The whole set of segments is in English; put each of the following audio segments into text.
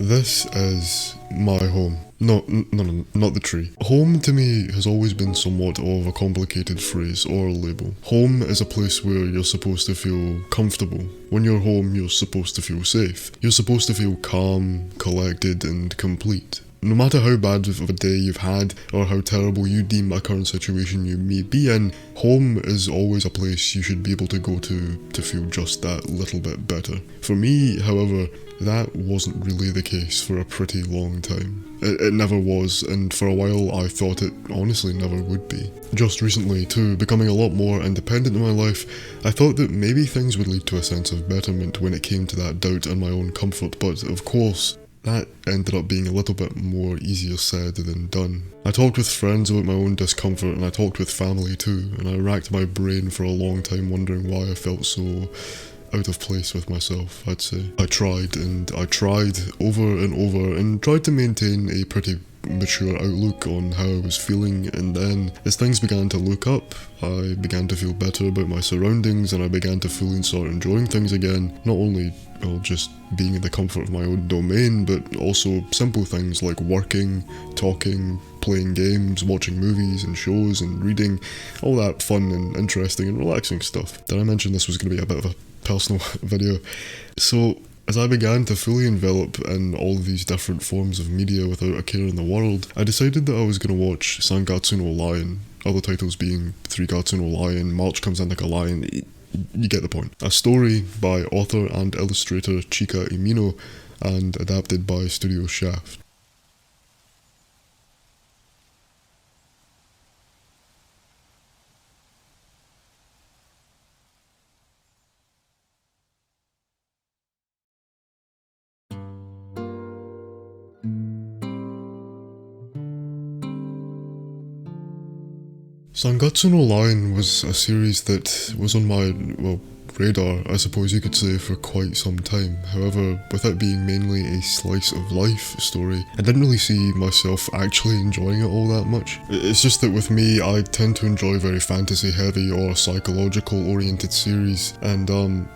This is my home. No, not the tree. Home to me has always been somewhat of a complicated phrase or label. Home is a place where you're supposed to feel comfortable. When you're home, you're supposed to feel safe. You're supposed to feel calm, collected, and complete. No matter how bad of a day you've had, or how terrible you deem a current situation you may be in, home is always a place you should be able to go to feel just that little bit better. For me, however, that wasn't really the case for a pretty long time. It never was, and for a while I thought it honestly never would be. Just recently, too, becoming a lot more independent in my life, I thought that maybe things would lead to a sense of betterment when it came to that doubt and my own comfort, but of course, that ended up being a little bit more easier said than done. I talked with friends about my own discomfort, and I talked with family too, and I racked my brain for a long time wondering why I felt so out of place with myself, I'd say. I tried over and over and tried to maintain a pretty mature outlook on how I was feeling, and then as things began to look up, I began to feel better about my surroundings and I began to fully start enjoying things again, not only just being in the comfort of my own domain, but also simple things like working, talking, playing games, watching movies and shows and reading, all that fun and interesting and relaxing stuff. Did I mention this was going to be a bit of a personal video? So as I began to fully envelop in all of these different forms of media without a care in the world, I decided that I was going to watch Sangatsu no Lion, other titles being Three Gatsu no Lion, March Comes In Like a Lion, you get the point. A story by author and illustrator Chica Umino and adapted by Studio Shaft. Sangatsu no Lion was a series that was on my, radar, I suppose you could say, for quite some time. However, with it being mainly a slice of life story, I didn't really see myself actually enjoying it all that much. It's just that with me, I tend to enjoy very fantasy heavy or psychological oriented series, and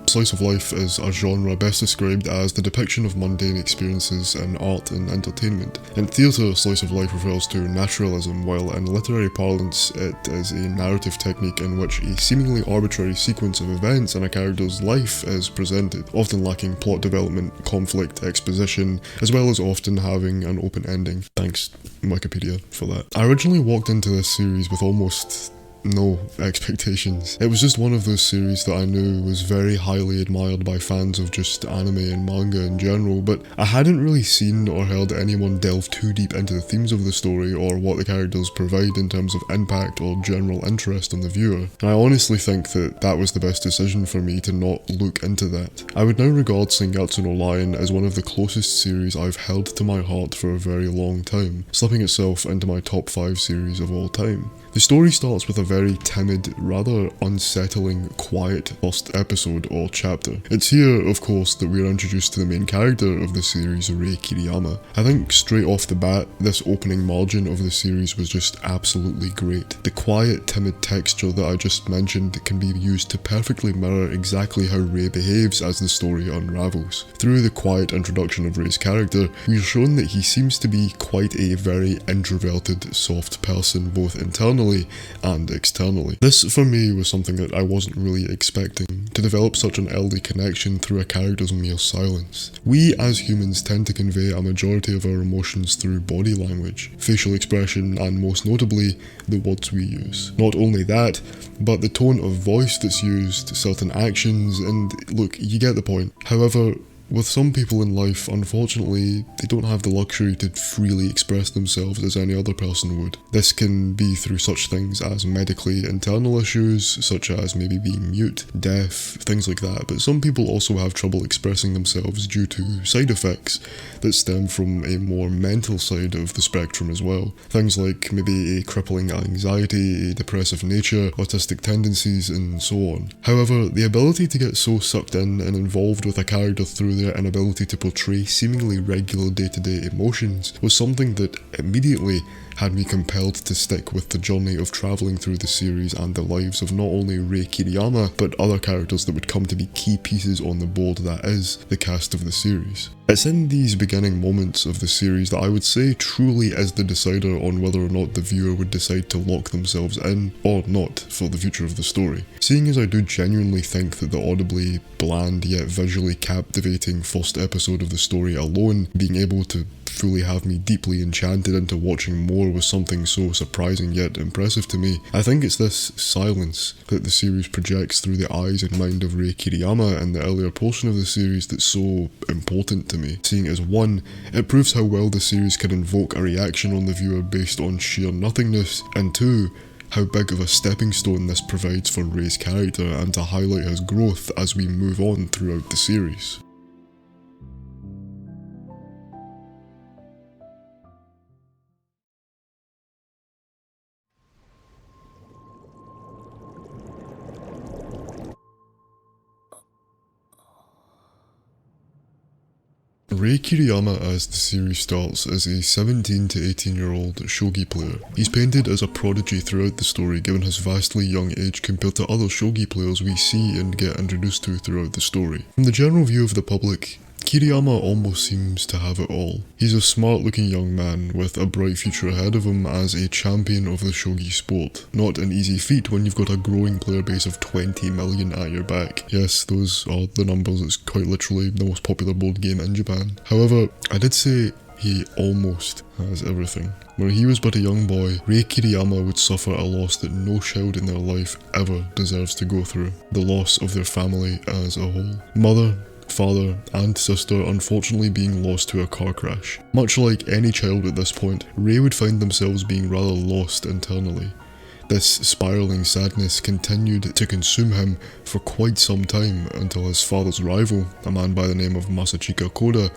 slice of life is a genre best described as the depiction of mundane experiences in art and entertainment. In theatre, slice of life refers to naturalism, while in literary parlance it is a narrative technique in which a seemingly arbitrary sequence of events in a character's life is presented, often lacking plot development, conflict, exposition, as well as often having an open ending. Thanks, Wikipedia, for that. I originally walked into this series with almost no expectations. It was just one of those series that I knew was very highly admired by fans of just anime and manga in general, but I hadn't really seen or heard anyone delve too deep into the themes of the story or what the characters provide in terms of impact or general interest on the viewer, and I honestly think that that was the best decision for me to not look into that. I would now regard Sangatsu no Lion as one of the closest series I've held to my heart for a very long time, slipping itself into my top 5 series of all time. The story starts with a very timid, rather unsettling, quiet first episode or chapter. It's here, of course, that we are introduced to the main character of the series, Rei Kiriyama. I think straight off the bat, this opening margin of the series was just absolutely great. The quiet, timid texture that I just mentioned can be used to perfectly mirror exactly how Rei behaves as the story unravels. Through the quiet introduction of Rei's character, we are shown that he seems to be quite a very introverted, soft person, both internally and externally. This for me was something that I wasn't really expecting, to develop such an early connection through a character's mere silence. We as humans tend to convey a majority of our emotions through body language, facial expression, and most notably, the words we use. Not only that, but the tone of voice that's used, certain actions, and look, you get the point. However, with some people in life, unfortunately, they don't have the luxury to freely express themselves as any other person would. This can be through such things as medically internal issues, such as maybe being mute, deaf, things like that, but some people also have trouble expressing themselves due to side effects that stem from a more mental side of the spectrum as well. Things like maybe a crippling anxiety, a depressive nature, autistic tendencies, and so on. However, the ability to get so sucked in and involved with a character through their inability to portray seemingly regular day-to-day emotions was something that immediately had me compelled to stick with the journey of travelling through the series and the lives of not only Rei Kiriyama, but other characters that would come to be key pieces on the board that is the cast of the series. It's in these beginning moments of the series that I would say truly is the decider on whether or not the viewer would decide to lock themselves in or not for the future of the story. Seeing as I do genuinely think that the audibly bland yet visually captivating first episode of the story alone, being able to fully have me deeply enchanted into watching more was something so surprising yet impressive to me. I think it's this silence that the series projects through the eyes and mind of Rei Kiriyama in the earlier portion of the series that's so important to me, seeing as one, it proves how well the series can invoke a reaction on the viewer based on sheer nothingness, and two, how big of a stepping stone this provides for Rei's character and to highlight his growth as we move on throughout the series. Rei Kiriyama, as the series starts, is a 17 to 18 year old Shogi player. He's painted as a prodigy throughout the story given his vastly young age compared to other Shogi players we see and get introduced to throughout the story. From the general view of the public, Kiriyama almost seems to have it all. He's a smart looking young man with a bright future ahead of him as a champion of the Shogi sport. Not an easy feat when you've got a growing player base of 20 million at your back. Yes, those are the numbers, it's quite literally the most popular board game in Japan. However, I did say he almost has everything. When he was but a young boy, Rei Kiriyama would suffer a loss that no child in their life ever deserves to go through. The loss of their family as a whole. Mother, father and sister unfortunately being lost to a car crash. Much like any child at this point, Rei would find themselves being rather lost internally. This spiralling sadness continued to consume him for quite some time until his father's rival, a man by the name of Chica,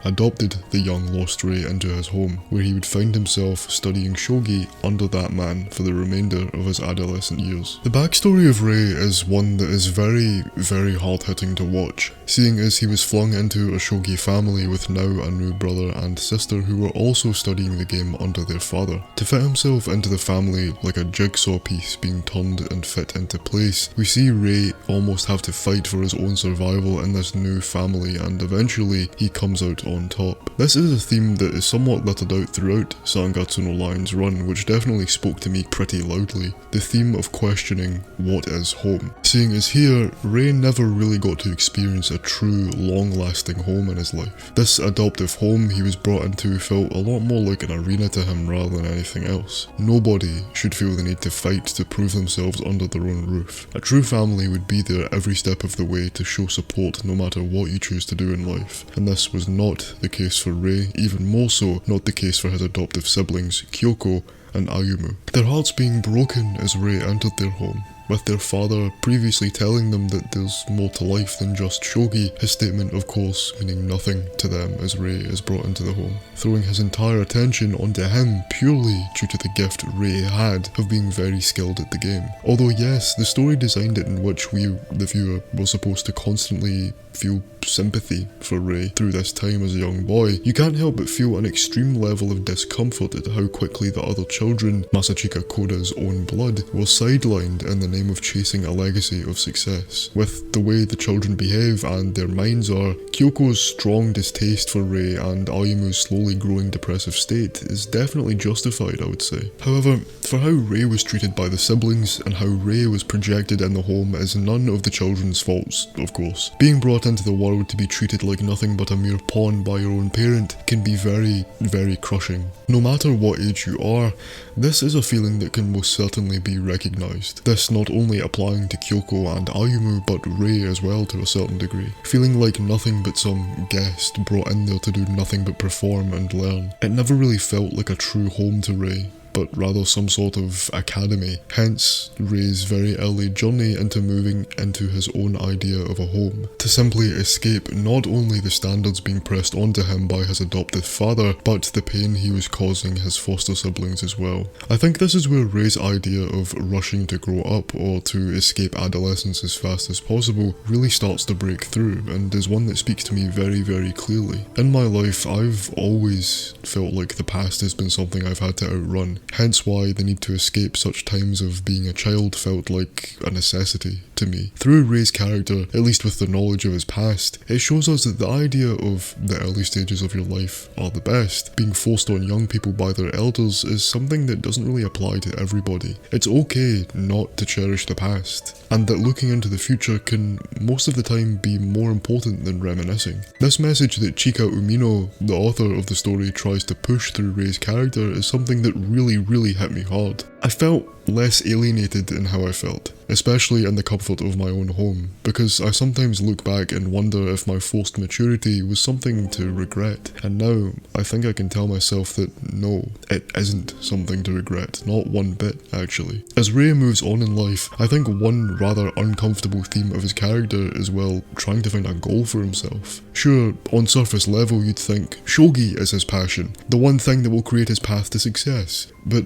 adopted the young lost Rei into his home, where he would find himself studying Shogi under that man for the remainder of his adolescent years. The backstory of Rei is one that is very, very hard-hitting to watch, seeing as he was flung into a Shogi family with now a new brother and sister who were also studying the game under their father. To fit himself into the family like a jigsaw piece being turned and fit into place, we see Rei almost have to fight for his own survival in this new family, and eventually he comes out on top. This is a theme that is somewhat littered out throughout Sangatsu no Lion's run, which definitely spoke to me pretty loudly. The theme of questioning what is home. Seeing as here, Rei never really got to experience a true, long-lasting home in his life. This adoptive home he was brought into felt a lot more like an arena to him rather than anything else. Nobody should feel the need to fight to prove themselves under their own roof. A true family would be there every step of the way to show support no matter what you choose to do in life, and this was not the case for Rei, even more so not the case for his adoptive siblings Kyoko and Ayumu. Their hearts being broken as Rei entered their home, with their father previously telling them that there's more to life than just Shogi, his statement of course meaning nothing to them as Rei is brought into the home, throwing his entire attention onto him purely due to the gift Rei had of being very skilled at the game. Although yes, the story designed it in which we, the viewer, were supposed to constantly feel sympathy for Rei through this time as a young boy, you can't help but feel an extreme level of discomfort at how quickly the other children, Masachika Koda's own blood, were sidelined in the name of chasing a legacy of success. With the way the children behave and their minds are, Kyoko's strong distaste for Rei and Ayumu's slowly growing depressive state is definitely justified, I would say. However, for how Rei was treated by the siblings and how Rei was projected in the home is none of the children's faults, of course. Being brought into the world to be treated like nothing but a mere pawn by your own parent can be very, very crushing. No matter what age you are, this is a feeling that can most certainly be recognised. This not only applying to Kyoko and Ayumu, but Rei as well to a certain degree. Feeling like nothing but some guest brought in there to do nothing but perform and learn. It never really felt like a true home to Rei, but rather some sort of academy. Hence, Rei's very early journey into moving into his own idea of a home, to simply escape not only the standards being pressed onto him by his adoptive father, but the pain he was causing his foster siblings as well. I think this is where Rei's idea of rushing to grow up or to escape adolescence as fast as possible really starts to break through, and is one that speaks to me very, very clearly. In my life, I've always felt like the past has been something I've had to outrun. hence why the need to escape such times of being a child felt like a necessity to me. Through Rei's character, at least with the knowledge of his past, it shows us that the idea of the early stages of your life are the best. Being forced on young people by their elders is something that doesn't really apply to everybody. It's okay not to cherish the past, and that looking into the future can most of the time be more important than reminiscing. This message that Chica Umino, the author of the story, tries to push through Rei's character is something that really hit me hard. I felt less alienated in how I felt, especially in the comfort of my own home, because I sometimes look back and wonder if my forced maturity was something to regret, and now I think I can tell myself that no, it isn't something to regret, not one bit actually. As Rei moves on in life, I think one rather uncomfortable theme of his character is, well, trying to find a goal for himself. Sure, on surface level you'd think Shogi is his passion, the one thing that will create his path to success, but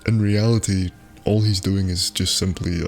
in reality, all he's doing is just simply,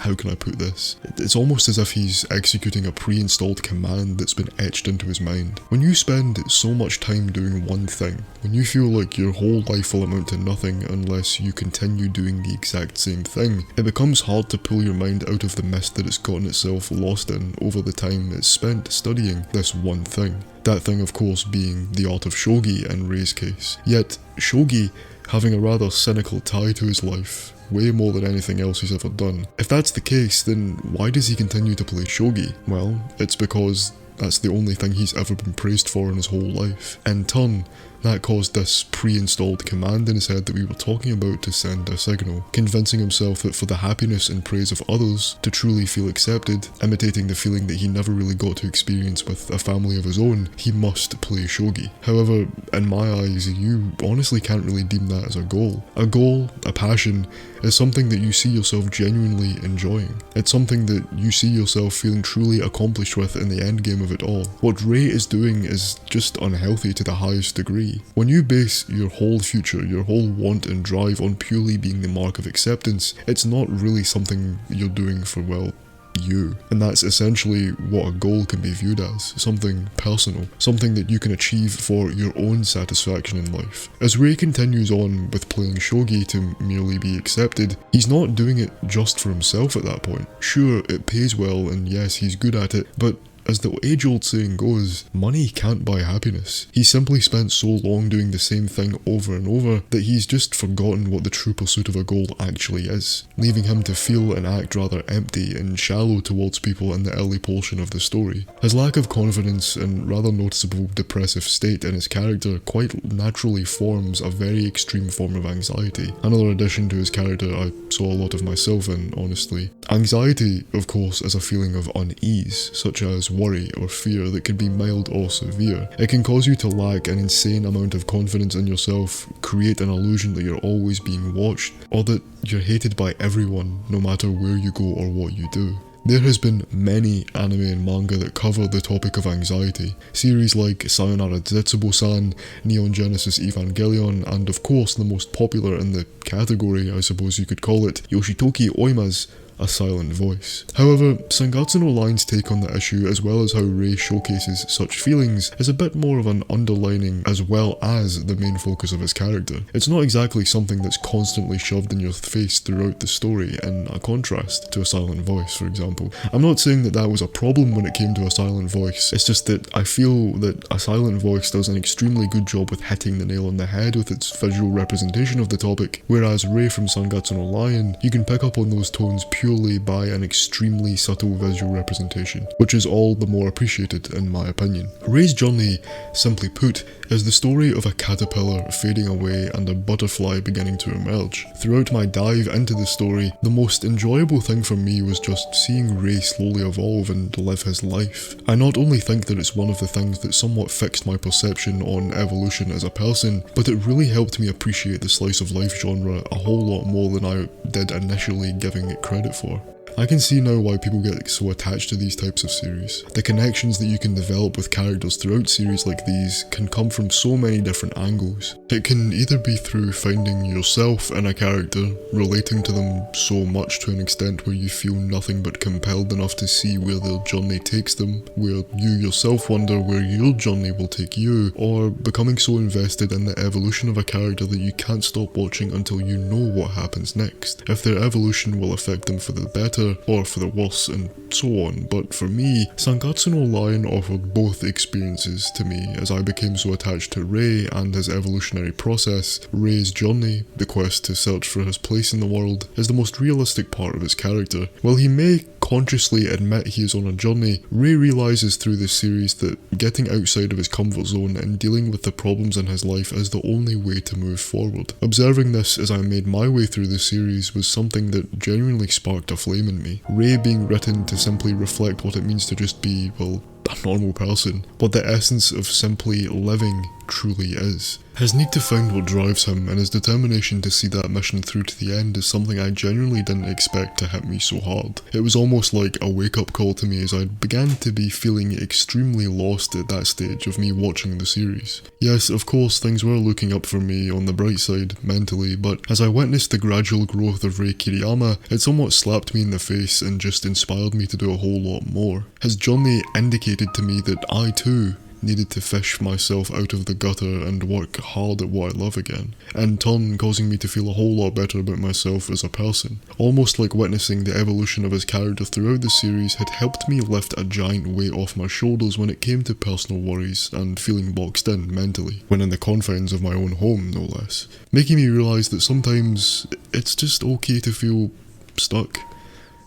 how can I put this? It's almost as if he's executing a pre-installed command that's been etched into his mind. When you spend so much time doing one thing, when you feel like your whole life will amount to nothing unless you continue doing the exact same thing, it becomes hard to pull your mind out of the mist that it's gotten itself lost in over the time it's spent studying this one thing. That thing, of course, being the art of Shogi in Rei's case. Yet, Shogi, having a rather cynical tie to his life, way more than anything else he's ever done. If that's the case, then why does he continue to play Shogi? Well, it's because that's the only thing he's ever been praised for in his whole life. In turn, that caused this pre-installed command in his head that we were talking about to send a signal, convincing himself that for the happiness and praise of others to truly feel accepted, imitating the feeling that he never really got to experience with a family of his own, he must play Shogi. However, in my eyes, you honestly can't really deem that as a goal. A goal, a passion, is something that you see yourself genuinely enjoying. It's something that you see yourself feeling truly accomplished with in the endgame of it all. What Rei is doing is just unhealthy to the highest degree. When you base your whole future, your whole want and drive on purely being the mark of acceptance, it's not really something you're doing for, well, you. And that's essentially what a goal can be viewed as, something personal, something that you can achieve for your own satisfaction in life. As Rei continues on with playing Shogi to merely be accepted, he's not doing it just for himself at that point. Sure, it pays well and yes, he's good at it, but as the age-old saying goes, money can't buy happiness. He simply spent so long doing the same thing over and over that he's just forgotten what the true pursuit of a goal actually is, leaving him to feel and act rather empty and shallow towards people in the early portion of the story. His lack of confidence and rather noticeable depressive state in his character quite naturally forms a very extreme form of anxiety. Another addition to his character I saw a lot of myself in, honestly. Anxiety, of course, is a feeling of unease, such as worry or fear that can be mild or severe. It can cause you to lack an insane amount of confidence in yourself, create an illusion that you're always being watched, or that you're hated by everyone no matter where you go or what you do. There has been many anime and manga that cover the topic of anxiety. Series like Sayonara Zetsubo-san, Neon Genesis Evangelion, and of course the most popular in the category, I suppose you could call it, Yoshitoki Oima's A Silent Voice. However, Sangatsu no Line's take on the issue, as well as how Rei showcases such feelings, is a bit more of an underlining as well as the main focus of his character. It's not exactly something that's constantly shoved in your face throughout the story, in a contrast to A Silent Voice, for example. I'm not saying that that was a problem when it came to A Silent Voice, it's just that I feel that A Silent Voice does an extremely good job with hitting the nail on the head with its visual representation of the topic, whereas Rei from Sangatsu no Lion, you can pick up on those tones purely by an extremely subtle visual representation, which is all the more appreciated in my opinion. Rei's journey, simply put, is the story of a caterpillar fading away and a butterfly beginning to emerge. Throughout my dive into the story, the most enjoyable thing for me was just seeing Rei slowly evolve and live his life. I not only think that it's one of the things that somewhat fixed my perception on evolution as a person, but it really helped me appreciate the slice of life genre a whole lot more than I did initially giving it credit for. I can see now why people get so attached to these types of series. The connections that you can develop with characters throughout series like these can come from so many different angles. It can either be through finding yourself in a character, relating to them so much to an extent where you feel nothing but compelled enough to see where their journey takes them, where you yourself wonder where your journey will take you, or becoming so invested in the evolution of a character that you can't stop watching until you know what happens next, if their evolution will affect them for the better or for the worse, and so on. But for me, Sangatsu no Lion offered both experiences to me as I became so attached to Rei and his evolutionary process. Rei's journey, the quest to search for his place in the world, is the most realistic part of his character. While he may consciously admit he is on a journey, Rei realises through this series that getting outside of his comfort zone and dealing with the problems in his life is the only way to move forward. Observing this as I made my way through the series was something that genuinely sparked a flame in me. Rei being written to simply reflect what it means to just be, well, a normal person, what the essence of simply living truly is. His need to find what drives him and his determination to see that mission through to the end is something I genuinely didn't expect to hit me so hard. It was almost like a wake-up call to me as I began to be feeling extremely lost at that stage of me watching the series. Yes, of course, things were looking up for me on the bright side, mentally, but as I witnessed the gradual growth of Rei Kiriyama, it somewhat slapped me in the face and just inspired me to do a whole lot more. His journey indicated to me that I too needed to fish myself out of the gutter and work hard at what I love again, in turn causing me to feel a whole lot better about myself as a person. Almost like witnessing the evolution of his character throughout the series had helped me lift a giant weight off my shoulders when it came to personal worries and feeling boxed in mentally, when in the confines of my own home no less, making me realise that sometimes it's just okay to feel stuck.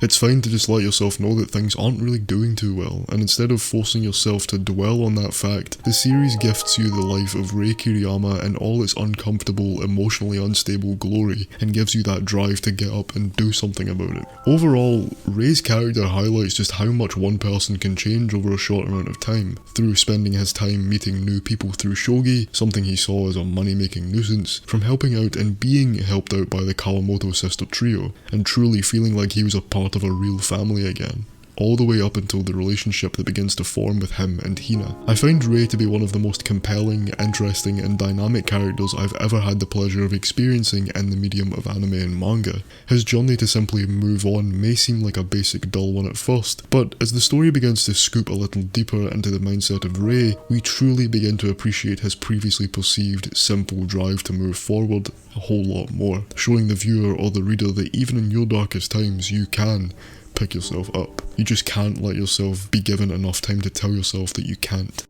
It's fine to just let yourself know that things aren't really doing too well, and instead of forcing yourself to dwell on that fact, the series gifts you the life of Rei Kiriyama in all its uncomfortable, emotionally unstable glory, and gives you that drive to get up and do something about it. Overall, Rei's character highlights just how much one person can change over a short amount of time, through spending his time meeting new people through Shogi, something he saw as a money-making nuisance, from helping out and being helped out by the Kawamoto sister trio, and truly feeling like he was a part of a real family again, all the way up until the relationship that begins to form with him and Hina. I find Rei to be one of the most compelling, interesting and dynamic characters I've ever had the pleasure of experiencing in the medium of anime and manga. His journey to simply move on may seem like a basic dull one at first, but as the story begins to scoop a little deeper into the mindset of Rei, we truly begin to appreciate his previously perceived simple drive to move forward a whole lot more, showing the viewer or the reader that even in your darkest times you can pick yourself up. You just can't let yourself be given enough time to tell yourself that you can't.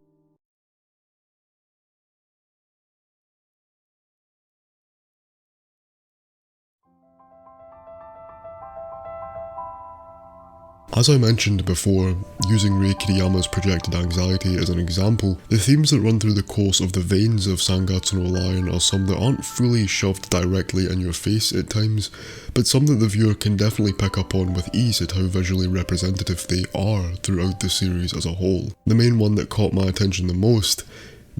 As I mentioned before, using Rei Kiriyama's projected anxiety as an example, the themes that run through the course of the veins of Sangatsu no Lion are some that aren't fully shoved directly in your face at times, but some that the viewer can definitely pick up on with ease at how visually representative they are throughout the series as a whole. The main one that caught my attention the most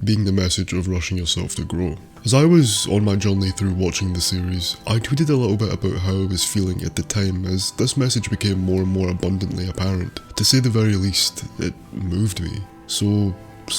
being the message of rushing yourself to grow. As I was on my journey through watching the series, I tweeted a little bit about how I was feeling at the time as this message became more and more abundantly apparent. To say the very least, it moved me so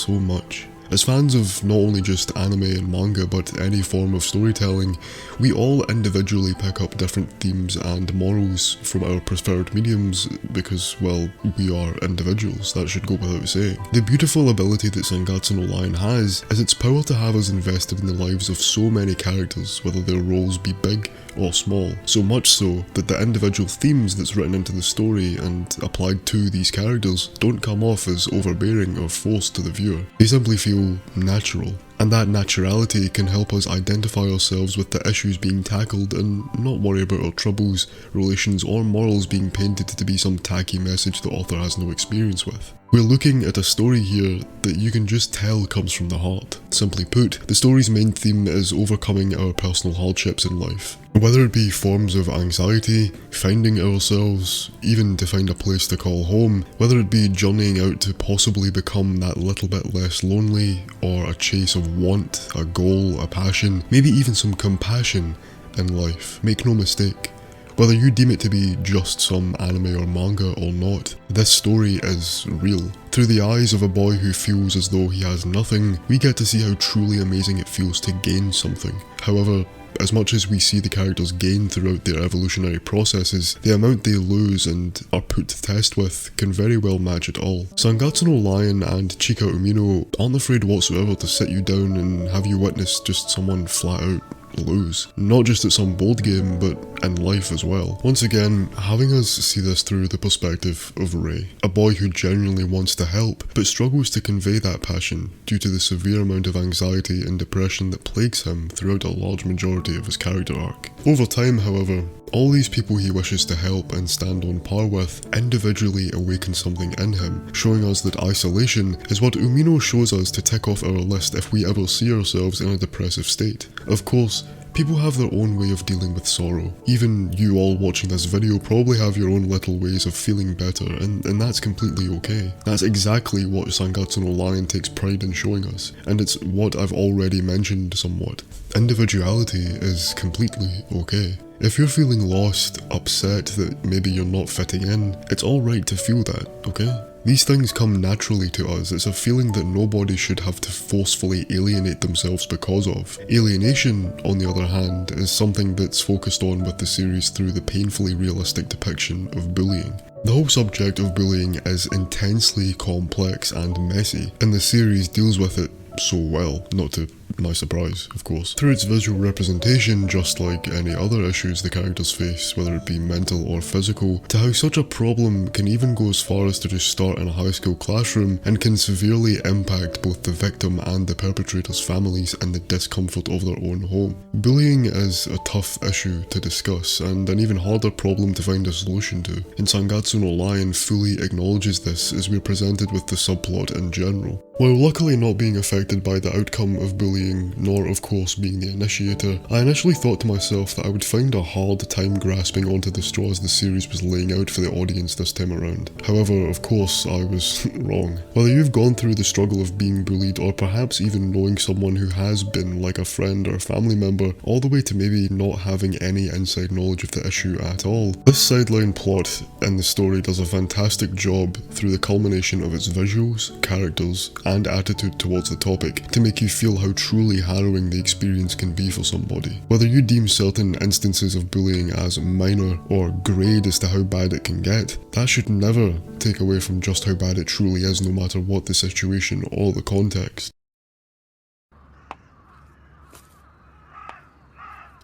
much. As fans of not only just anime and manga but any form of storytelling, we all individually pick up different themes and morals from our preferred mediums because, well, we are individuals, that should go without saying. The beautiful ability that Sangatsu no Lion has is its power to have us invested in the lives of so many characters, whether their roles be big or small, so much so that the individual themes that's written into the story and applied to these characters don't come off as overbearing or forced to the viewer. They simply feel natural, and that naturality can help us identify ourselves with the issues being tackled and not worry about our troubles, relations or morals being painted to be some tacky message the author has no experience with. We're looking at a story here that you can just tell comes from the heart. Simply put, the story's main theme is overcoming our personal hardships in life. Whether it be forms of anxiety, finding ourselves, even to find a place to call home, whether it be journeying out to possibly become that little bit less lonely, or a chase of want, a goal, a passion, maybe even some compassion in life. Make no mistake, Whether you deem it to be just some anime or manga or not, this story is real. Through the eyes of a boy who feels as though he has nothing, we get to see how truly amazing it feels to gain something. However, as much as we see the characters gain throughout their evolutionary processes, the amount they lose and are put to test with can very well match it all. Sangatsu no Lion and Chica Umino aren't afraid whatsoever to sit you down and have you witness just someone flat out lose. Not just at some board game, but in life as well. Once again, having us see this through the perspective of Rei, a boy who genuinely wants to help, but struggles to convey that passion due to the severe amount of anxiety and depression that plagues him throughout a large majority of his character arc. Over time, however, all these people he wishes to help and stand on par with individually awaken something in him, showing us that isolation is what Umino shows us to tick off our list if we ever see ourselves in a depressive state. Of course, people have their own way of dealing with sorrow. Even you all watching this video probably have your own little ways of feeling better, and that's completely okay. That's exactly what Sangatsu no Lion takes pride in showing us, and it's what I've already mentioned somewhat. Individuality is completely okay. If you're feeling lost, upset that maybe you're not fitting in, it's alright to feel that, okay? These things come naturally to us. It's a feeling that nobody should have to forcefully alienate themselves because of. Alienation, on the other hand, is something that's focused on with the series through the painfully realistic depiction of bullying. The whole subject of bullying is intensely complex and messy, and the series deals with it so well, not to my surprise, of course. Through its visual representation, just like any other issues the characters face, whether it be mental or physical, to how such a problem can even go as far as to just start in a high school classroom and can severely impact both the victim and the perpetrator's families and the discomfort of their own home. Bullying is a tough issue to discuss and an even harder problem to find a solution to, and Sangatsu no Lion fully acknowledges this as we're presented with the subplot in general. While luckily not being affected by the outcome of bullying, nor of course being the initiator, I initially thought to myself that I would find a hard time grasping onto the straws the series was laying out for the audience this time around. However, of course, I was wrong. Whether you've gone through the struggle of being bullied, or perhaps even knowing someone who has been, like a friend or family member, all the way to maybe not having any inside knowledge of the issue at all, this sideline plot in the story does a fantastic job through the culmination of its visuals, characters, and attitude towards the topic to make you feel how truly harrowing the experience can be for somebody. Whether you deem certain instances of bullying as minor or grade as to how bad it can get, that should never take away from just how bad it truly is, no matter what the situation or the context.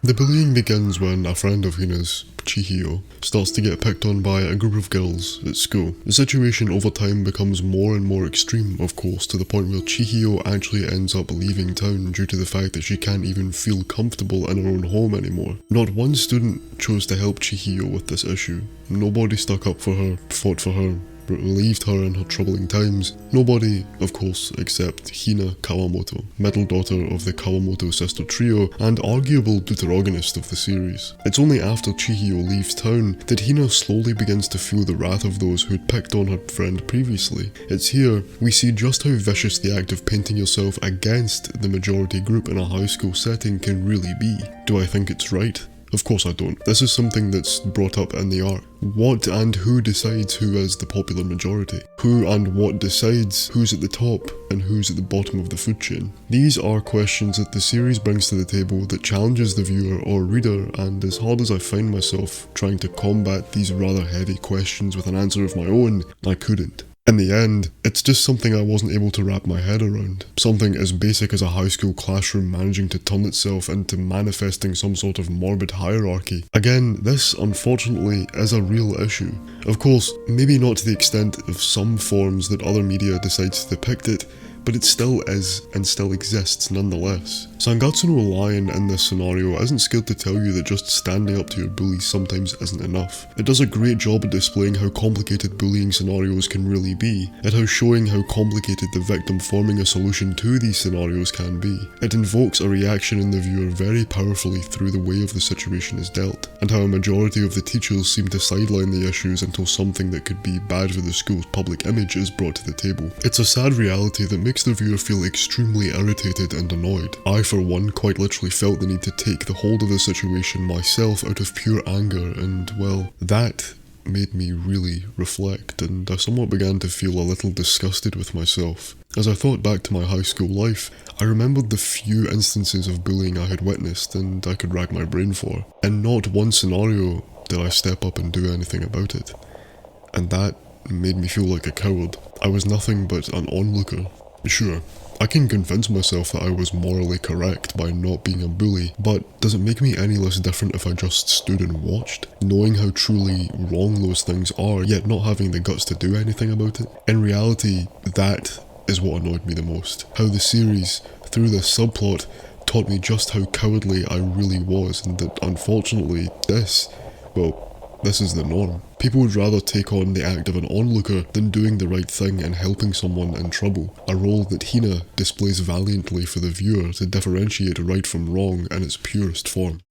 The bullying begins when a friend of Hina's, Chihio, starts to get picked on by a group of girls at school. The situation over time becomes more and more extreme, of course, to the point where Chihio actually ends up leaving town due to the fact that she can't even feel comfortable in her own home anymore. Not one student chose to help Chihio with this issue. Nobody stuck up for her, fought for her, relieved her in her troubling times. Nobody, of course, except Hina Kawamoto, middle daughter of the Kawamoto sister trio and arguable deuteragonist of the series. It's only after Chihio leaves town that Hina slowly begins to feel the wrath of those who'd picked on her friend previously. It's here we see just how vicious the act of painting yourself against the majority group in a high school setting can really be. Do I think it's right? Of course I don't. This is something that's brought up in the arc. What and who decides who is the popular majority? Who and what decides who's at the top and who's at the bottom of the food chain? These are questions that the series brings to the table that challenges the viewer or reader, and as hard as I find myself trying to combat these rather heavy questions with an answer of my own, I couldn't. In the end, it's just something I wasn't able to wrap my head around. Something as basic as a high school classroom managing to turn itself into manifesting some sort of morbid hierarchy. Again, this unfortunately is a real issue. Of course, maybe not to the extent of some forms that other media decides to depict it, but it still is and still exists nonetheless. Sangatsu no Lion in this scenario isn't scared to tell you that just standing up to your bullies sometimes isn't enough. It does a great job at displaying how complicated bullying scenarios can really be, and how showing how complicated the victim forming a solution to these scenarios can be. It invokes a reaction in the viewer very powerfully through the way of the situation is dealt, and how a majority of the teachers seem to sideline the issues until something that could be bad for the school's public image is brought to the table. It's a sad reality that makes makes the viewer feel extremely irritated and annoyed. I, for one, quite literally felt the need to take the hold of the situation myself out of pure anger, and well, that made me really reflect, and I somewhat began to feel a little disgusted with myself. As I thought back to my high school life, I remembered the few instances of bullying I had witnessed and I could rack my brain for. In not one scenario did I step up and do anything about it. And that made me feel like a coward. I was nothing but an onlooker. Sure, I can convince myself that I was morally correct by not being a bully, but does it make me any less different if I just stood and watched, knowing how truly wrong those things are, yet not having the guts to do anything about it? In reality, that is what annoyed me the most. How the series, through this subplot, taught me just how cowardly I really was, and that unfortunately this is the norm. People would rather take on the act of an onlooker than doing the right thing and helping someone in trouble, a role that Hina displays valiantly for the viewer to differentiate right from wrong in its purest form.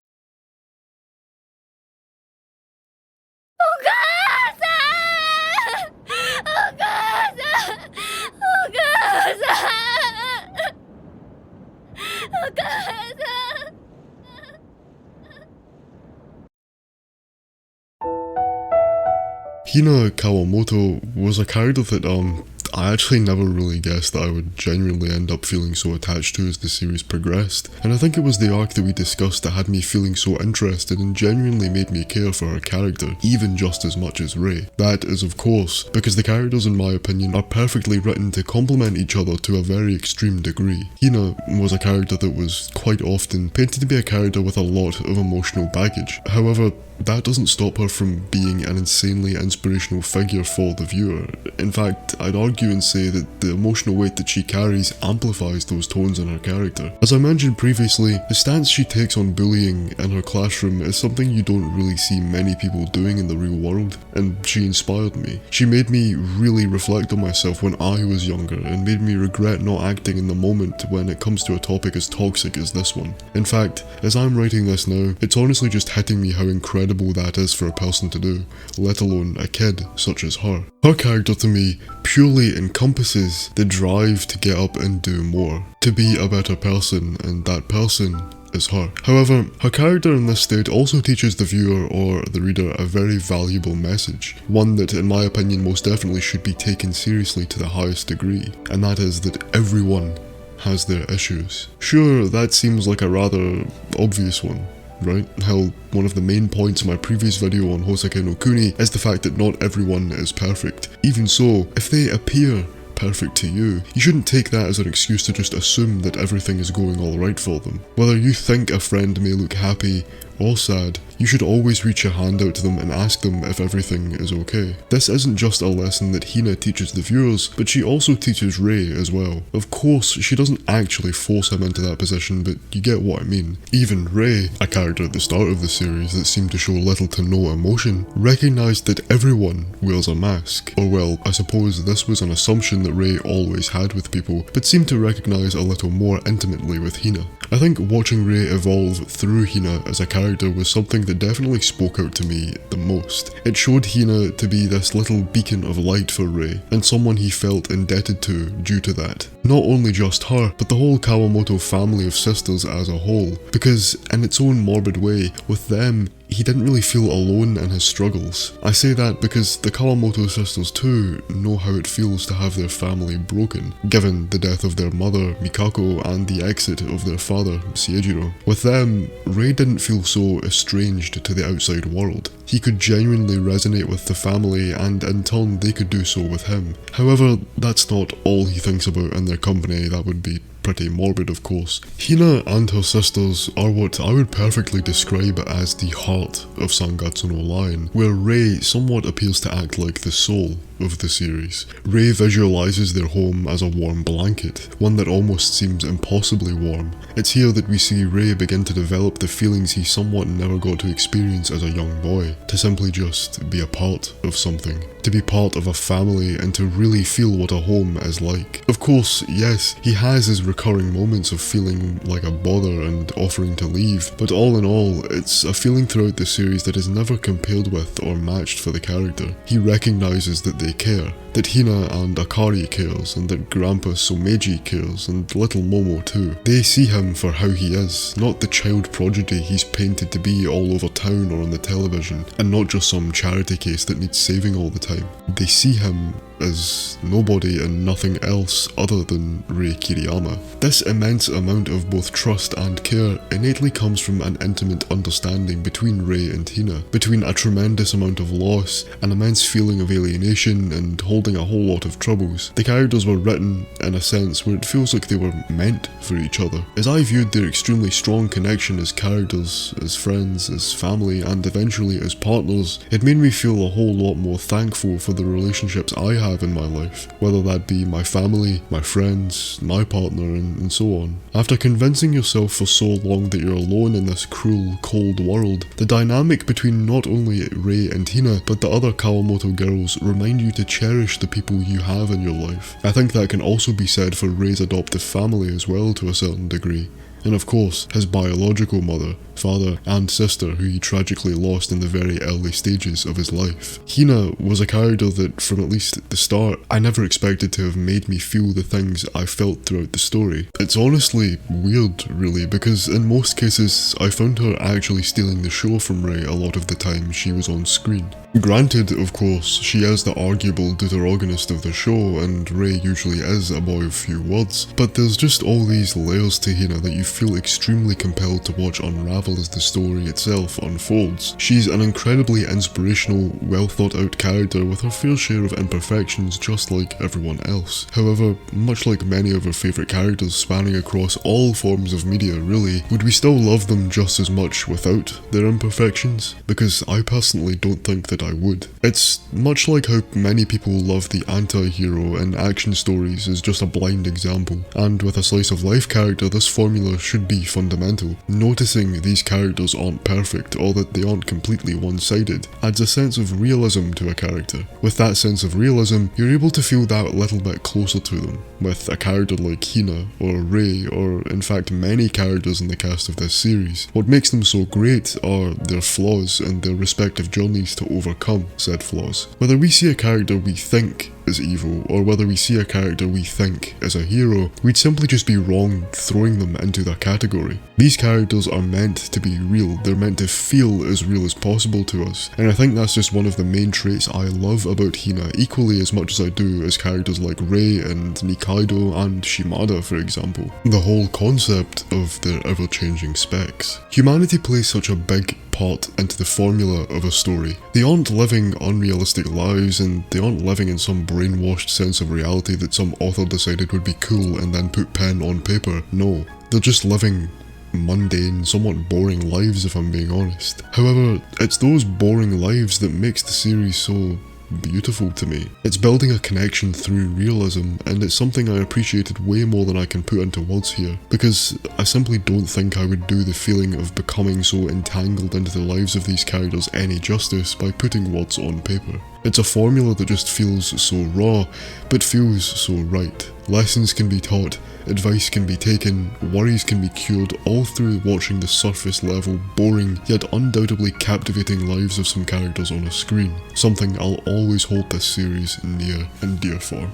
Hina Kawamoto was a character that I actually never really guessed that I would genuinely end up feeling so attached to as the series progressed, and I think it was the arc that we discussed that had me feeling so interested and genuinely made me care for her character, even just as much as Rei. That is of course because the characters in my opinion are perfectly written to complement each other to a very extreme degree. Hina was a character that was quite often painted to be a character with a lot of emotional baggage. However, that doesn't stop her from being an insanely inspirational figure for the viewer. In fact, I'd argue and say that the emotional weight that she carries amplifies those tones in her character. As I mentioned previously, the stance she takes on bullying in her classroom is something you don't really see many people doing in the real world, and she inspired me. She made me really reflect on myself when I was younger, and made me regret not acting in the moment when it comes to a topic as toxic as this one. In fact, as I'm writing this now, it's honestly just hitting me how incredible that is for a person to do, let alone a kid such as her. Her character to me purely encompasses the drive to get up and do more, to be a better person, and that person is her. However, her character in this state also teaches the viewer or the reader a very valuable message, one that in my opinion most definitely should be taken seriously to the highest degree, and that is that everyone has their issues. Sure, that seems like a rather obvious one, right? Hell, one of the main points in my previous video on Hoseki no Kuni is the fact that not everyone is perfect. Even so, if they appear perfect to you, you shouldn't take that as an excuse to just assume that everything is going alright for them. Whether you think a friend may look happy or sad, you should always reach a hand out to them and ask them if everything is okay. This isn't just a lesson that Hina teaches the viewers, but she also teaches Rei as well. Of course, she doesn't actually force him into that position, but you get what I mean. Even Rei, a character at the start of the series that seemed to show little to no emotion, recognised that everyone wears a mask. Or well, I suppose this was an assumption that Rei always had with people, but seemed to recognise a little more intimately with Hina. I think watching Rei evolve through Hina as a character was something that definitely spoke out to me the most. It showed Hina to be this little beacon of light for Rei, and someone he felt indebted to due to that. Not only just her, but the whole Kawamoto family of sisters as a whole, because in its own morbid way, with them, he didn't really feel alone in his struggles. I say that because the Kawamoto sisters too know how it feels to have their family broken, given the death of their mother, Mikako, and the exit of their father, Seijiro. With them, Rei didn't feel so estranged to the outside world. He could genuinely resonate with the family, and in turn they could do so with him. However, that's not all he thinks about in their company. That would be pretty morbid, of course. Hina and her sisters are what I would perfectly describe as the heart of Sangatsu no Lion, where Rei somewhat appears to act like the soul of the series. Rei visualises their home as a warm blanket, one that almost seems impossibly warm. It's here that we see Rei begin to develop the feelings he somewhat never got to experience as a young boy, to simply just be a part of something, to be part of a family and to really feel what a home is like. Of course, yes, he has his recurring moments of feeling like a bother and offering to leave, but all in all, it's a feeling throughout the series that is never compared with or matched for the character. He recognises that they care, that Hina and Akari cares, and that Grandpa Someji cares, and little Momo too. They see him for how he is, not the child prodigy he's painted to be all over town or on the television, and not just some charity case that needs saving all the time. They see him as nobody and nothing else other than Rei Kiriyama. This immense amount of both trust and care innately comes from an intimate understanding between Rei and Hina, between a tremendous amount of loss, an immense feeling of alienation, and holding a whole lot of troubles. The characters were written in a sense where it feels like they were meant for each other. As I viewed their extremely strong connection as characters, as friends, as family, and eventually as partners, it made me feel a whole lot more thankful for the relationships I have in my life, whether that be my family, my friends, my partner, and so on. After convincing yourself for so long that you're alone in this cruel, cold world, the dynamic between not only Rei and Hina, but the other Kawamoto girls remind you to cherish the people you have in your life. I think that can also be said for Rei's adoptive family as well to a certain degree. And of course, his biological mother, father and sister who he tragically lost in the very early stages of his life. Hina was a character that, from at least the start, I never expected to have made me feel the things I felt throughout the story. It's honestly weird, really, because in most cases, I found her actually stealing the show from Rei a lot of the time she was on screen. Granted, of course, she is the arguable deuteragonist of the show, and Rei usually is a boy of few words, but there's just all these layers to Hina that you feel extremely compelled to watch unravel as the story itself unfolds. She's an incredibly inspirational, well thought out character with her fair share of imperfections just like everyone else. However, much like many of her favourite characters spanning across all forms of media really, would we still love them just as much without their imperfections? Because I personally don't think that I would. It's much like how many people love the anti-hero in action stories as just a blind example, and with a slice of life character this formula should be fundamental. Noticing these characters aren't perfect or that they aren't completely one-sided adds a sense of realism to a character. With that sense of realism, you're able to feel that little bit closer to them. With a character like Hina or Rei, or in fact many characters in the cast of this series, what makes them so great are their flaws and their respective journeys to overcome said flaws. Whether we see a character we think is evil, or whether we see a character we think is a hero, we'd simply just be wrong throwing them into that category. These characters are meant to be real, they're meant to feel as real as possible to us, and I think that's just one of the main traits I love about Hina equally as much as I do as characters like Rei and Nikaido and Shimada for example. The whole concept of their ever-changing specs. Humanity plays such a big part into the formula of a story. They aren't living unrealistic lives, and they aren't living in some brainwashed sense of reality that some author decided would be cool and then put pen on paper. No, they're just living mundane, somewhat boring lives if I'm being honest. However, it's those boring lives that makes the series so beautiful to me. It's building a connection through realism, and it's something I appreciated way more than I can put into words here, because I simply don't think I would do the feeling of becoming so entangled into the lives of these characters any justice by putting words on paper. It's a formula that just feels so raw, but feels so right. Lessons can be taught, advice can be taken, worries can be cured, all through watching the surface level, boring, yet undoubtedly captivating lives of some characters on a screen. Something I'll always hold this series near and dear for.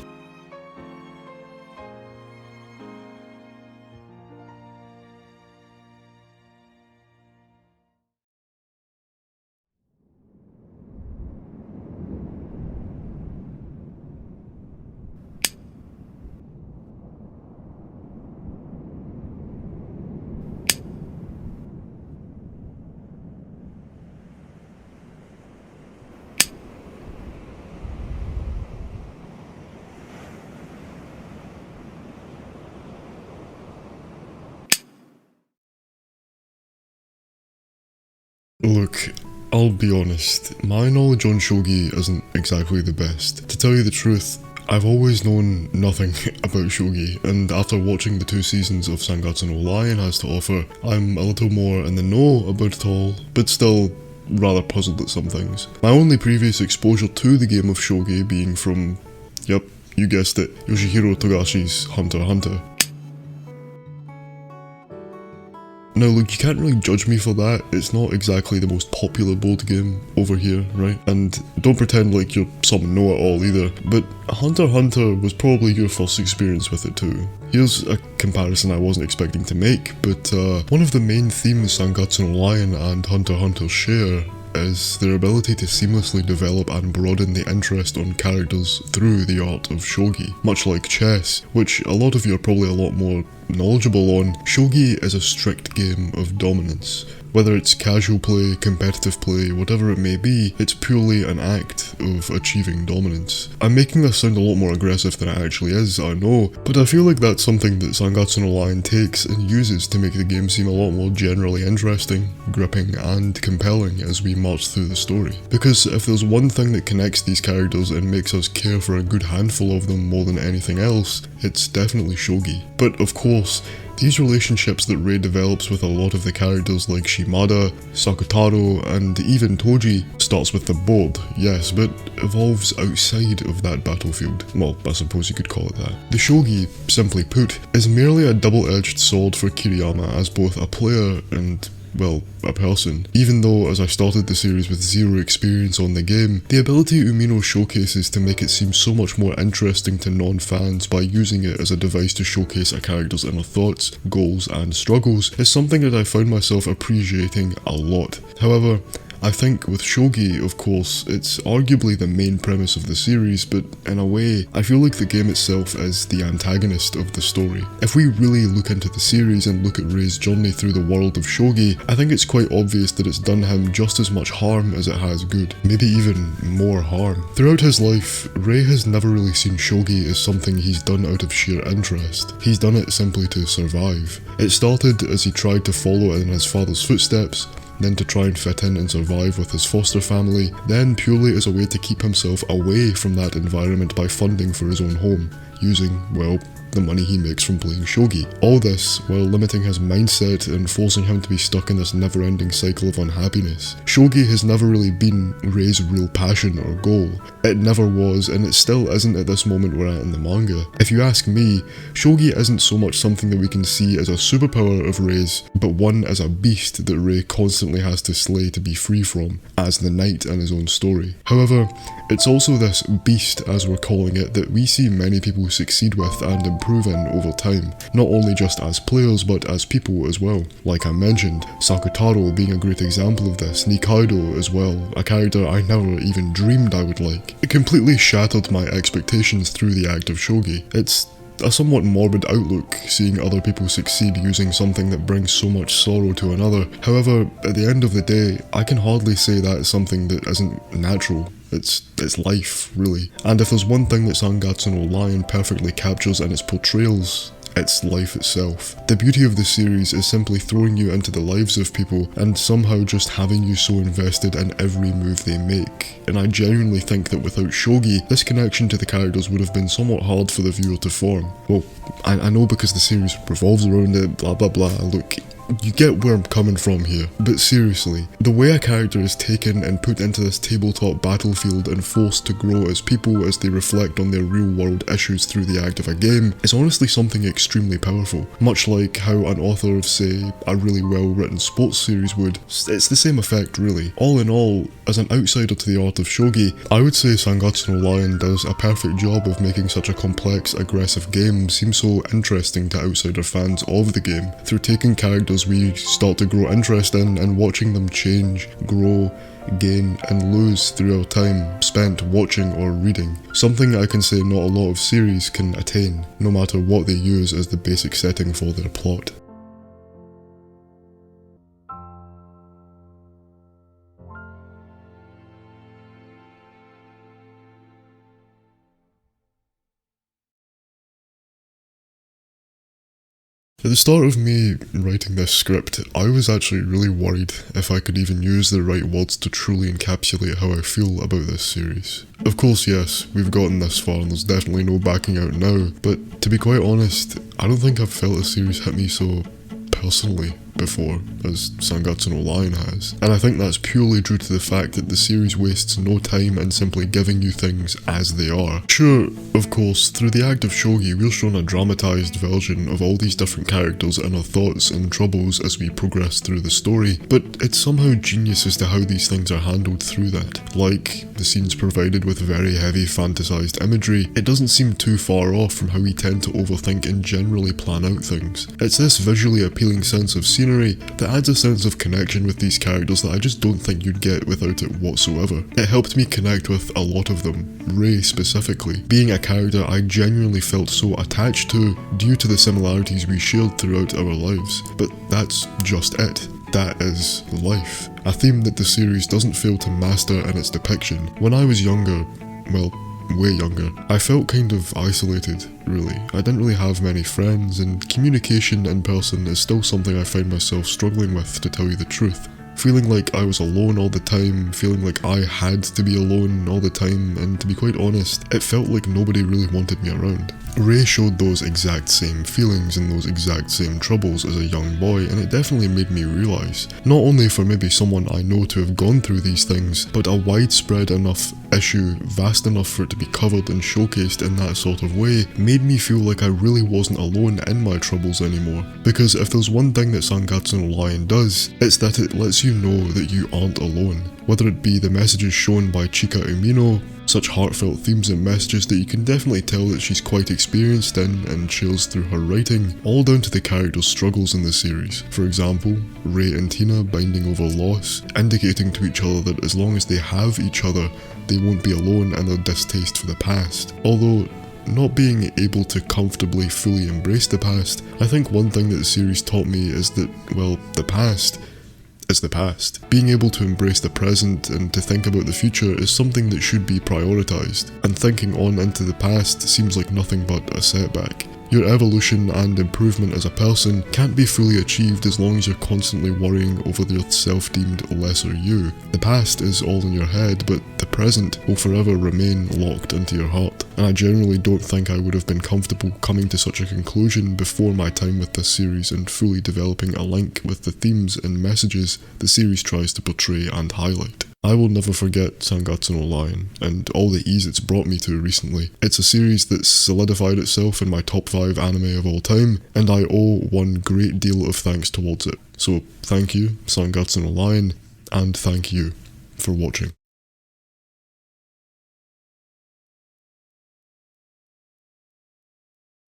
Look, I'll be honest, my knowledge on Shogi isn't exactly the best. To tell you the truth, I've always known nothing about Shogi, and after watching the 2 seasons of Sangatsu no Lion has to offer, I'm a little more in the know about it all, but still rather puzzled at some things. My only previous exposure to the game of Shogi being from, yep, you guessed it, Yoshihiro Togashi's Hunter x Hunter. Now look, you can't really judge me for that, it's not exactly the most popular board game over here, right? And don't pretend like you're some know-it-all either, but Hunter x Hunter was probably your first experience with it too. Here's a comparison I wasn't expecting to make, but one of the main themes Sangatsu no Lion and Hunter x Hunter share is their ability to seamlessly develop and broaden the interest on characters through the art of shogi. Much like chess, which a lot of you are probably a lot more knowledgeable on, shogi is a strict game of dominance. Whether it's casual play, competitive play, whatever it may be, it's purely an act of achieving dominance. I'm making this sound a lot more aggressive than it actually is, I know, but I feel like that's something that Sangatsu no Lion takes and uses to make the game seem a lot more generally interesting, gripping, and compelling as we march through the story. Because if there's one thing that connects these characters and makes us care for a good handful of them more than anything else, it's definitely shogi. But of course, these relationships that Rei develops with a lot of the characters like Shimada, Sakutaro, and even Toji starts with the board, yes, but evolves outside of that battlefield. Well, I suppose you could call it that. The shogi, simply put, is merely a double-edged sword for Kiriyama as both a player and, well, a person. Even though, as I started the series with zero experience on the game, the ability Umino showcases to make it seem so much more interesting to non-fans by using it as a device to showcase a character's inner thoughts, goals, and struggles is something that I found myself appreciating a lot. However, I think with shogi, of course, it's arguably the main premise of the series, but in a way, I feel like the game itself is the antagonist of the story. If we really look into the series and look at Rei's journey through the world of shogi, I think it's quite obvious that it's done him just as much harm as it has good, maybe even more harm. Throughout his life, Rei has never really seen shogi as something he's done out of sheer interest. He's done it simply to survive. It started as he tried to follow in his father's footsteps, then to try and fit in and survive with his foster family, then purely as a way to keep himself away from that environment by funding for his own home, using, well, the money he makes from playing shogi. All this while limiting his mindset and forcing him to be stuck in this never-ending cycle of unhappiness. Shogi has never really been Rei's real passion or goal. It never was, and it still isn't at this moment we're at in the manga. If you ask me, shogi isn't so much something that we can see as a superpower of Rei's, but one as a beast that Rei constantly has to slay to be free from, as the knight in his own story. However, it's also this beast, as we're calling it, that we see many people succeed with and improve in over time, not only just as players but as people as well. Like I mentioned, Sakutaro being a great example of this, Nikaido as well, a character I never even dreamed I would like. It completely shattered my expectations through the act of shogi. It's a somewhat morbid outlook, seeing other people succeed using something that brings so much sorrow to another. However, at the end of the day, I can hardly say that is something that isn't natural. It's life, really. And if there's one thing that Sangatsu no Lion perfectly captures in its portrayals, it's life itself. The beauty of the series is simply throwing you into the lives of people and somehow just having you so invested in every move they make. And I genuinely think that without shogi, this connection to the characters would have been somewhat hard for the viewer to form. Well, I know because the series revolves around it, blah blah blah. Look, you get where I'm coming from here, but seriously, the way a character is taken and put into this tabletop battlefield and forced to grow as people as they reflect on their real world issues through the act of a game is honestly something extremely powerful. Much like how an author of, say, a really well written sports series would, it's the same effect really. All in all, as an outsider to the art of shogi, I would say Sangatsu no Lion does a perfect job of making such a complex, aggressive game seem so interesting to outsider fans of the game, through taking characters we start to grow interest in and watching them change, grow, gain and lose through our time spent watching or reading. Something I can say not a lot of series can attain, no matter what they use as the basic setting for their plot. At the start of me writing this script, I was actually really worried if I could even use the right words to truly encapsulate how I feel about this series. Of course, yes, we've gotten this far and there's definitely no backing out now, but to be quite honest, I don't think I've felt a series hit me so personally before, as Sangatsu no Lion has. And I think that's purely due to the fact that the series wastes no time in simply giving you things as they are. Sure, of course, through the act of shogi, we're shown a dramatised version of all these different characters and our thoughts and troubles as we progress through the story, but it's somehow genius as to how these things are handled through that. Like, the scenes provided with very heavy fantasised imagery, it doesn't seem too far off from how we tend to overthink and generally plan out things. It's this visually appealing sense of scenery that adds a sense of connection with these characters that I just don't think you'd get without it whatsoever. It helped me connect with a lot of them, Rei specifically, being a character I genuinely felt so attached to due to the similarities we shared throughout our lives. But that's just it. That is life. A theme that the series doesn't fail to master in its depiction. When I was younger, well, way younger, I felt kind of isolated, really. I didn't really have many friends, and communication in person is still something I find myself struggling with, to tell you the truth. Feeling like I was alone all the time, feeling like I had to be alone all the time, and to be quite honest, it felt like nobody really wanted me around. Rei showed those exact same feelings and those exact same troubles as a young boy, and it definitely made me realise, not only for maybe someone I know to have gone through these things, but a widespread enough issue, vast enough for it to be covered and showcased in that sort of way, made me feel like I really wasn't alone in my troubles anymore. Because if there's one thing that Sangatsu no Lion does, it's that it lets you know that you aren't alone. Whether it be the messages shown by Chica Umino, such heartfelt themes and messages that you can definitely tell that she's quite experienced in and shares through her writing, all down to the characters' struggles in the series. For example, Rei and Hina binding over loss, indicating to each other that as long as they have each other, they won't be alone in their distaste for the past. Although, not being able to comfortably fully embrace the past, I think one thing that the series taught me is that, well, the past is the past. Being able to embrace the present and to think about the future is something that should be prioritised, and thinking on into the past seems like nothing but a setback. Your evolution and improvement as a person can't be fully achieved as long as you're constantly worrying over your self-deemed lesser you. The past is all in your head, but the present will forever remain locked into your heart. And I generally don't think I would have been comfortable coming to such a conclusion before my time with this series and fully developing a link with the themes and messages the series tries to portray and highlight. I will never forget Sangatsu no Lion, and all the ease it's brought me to recently. It's a series that's solidified itself in my top 5 anime of all time, and I owe one great deal of thanks towards it. So thank you, Sangatsu no Lion, and thank you for watching.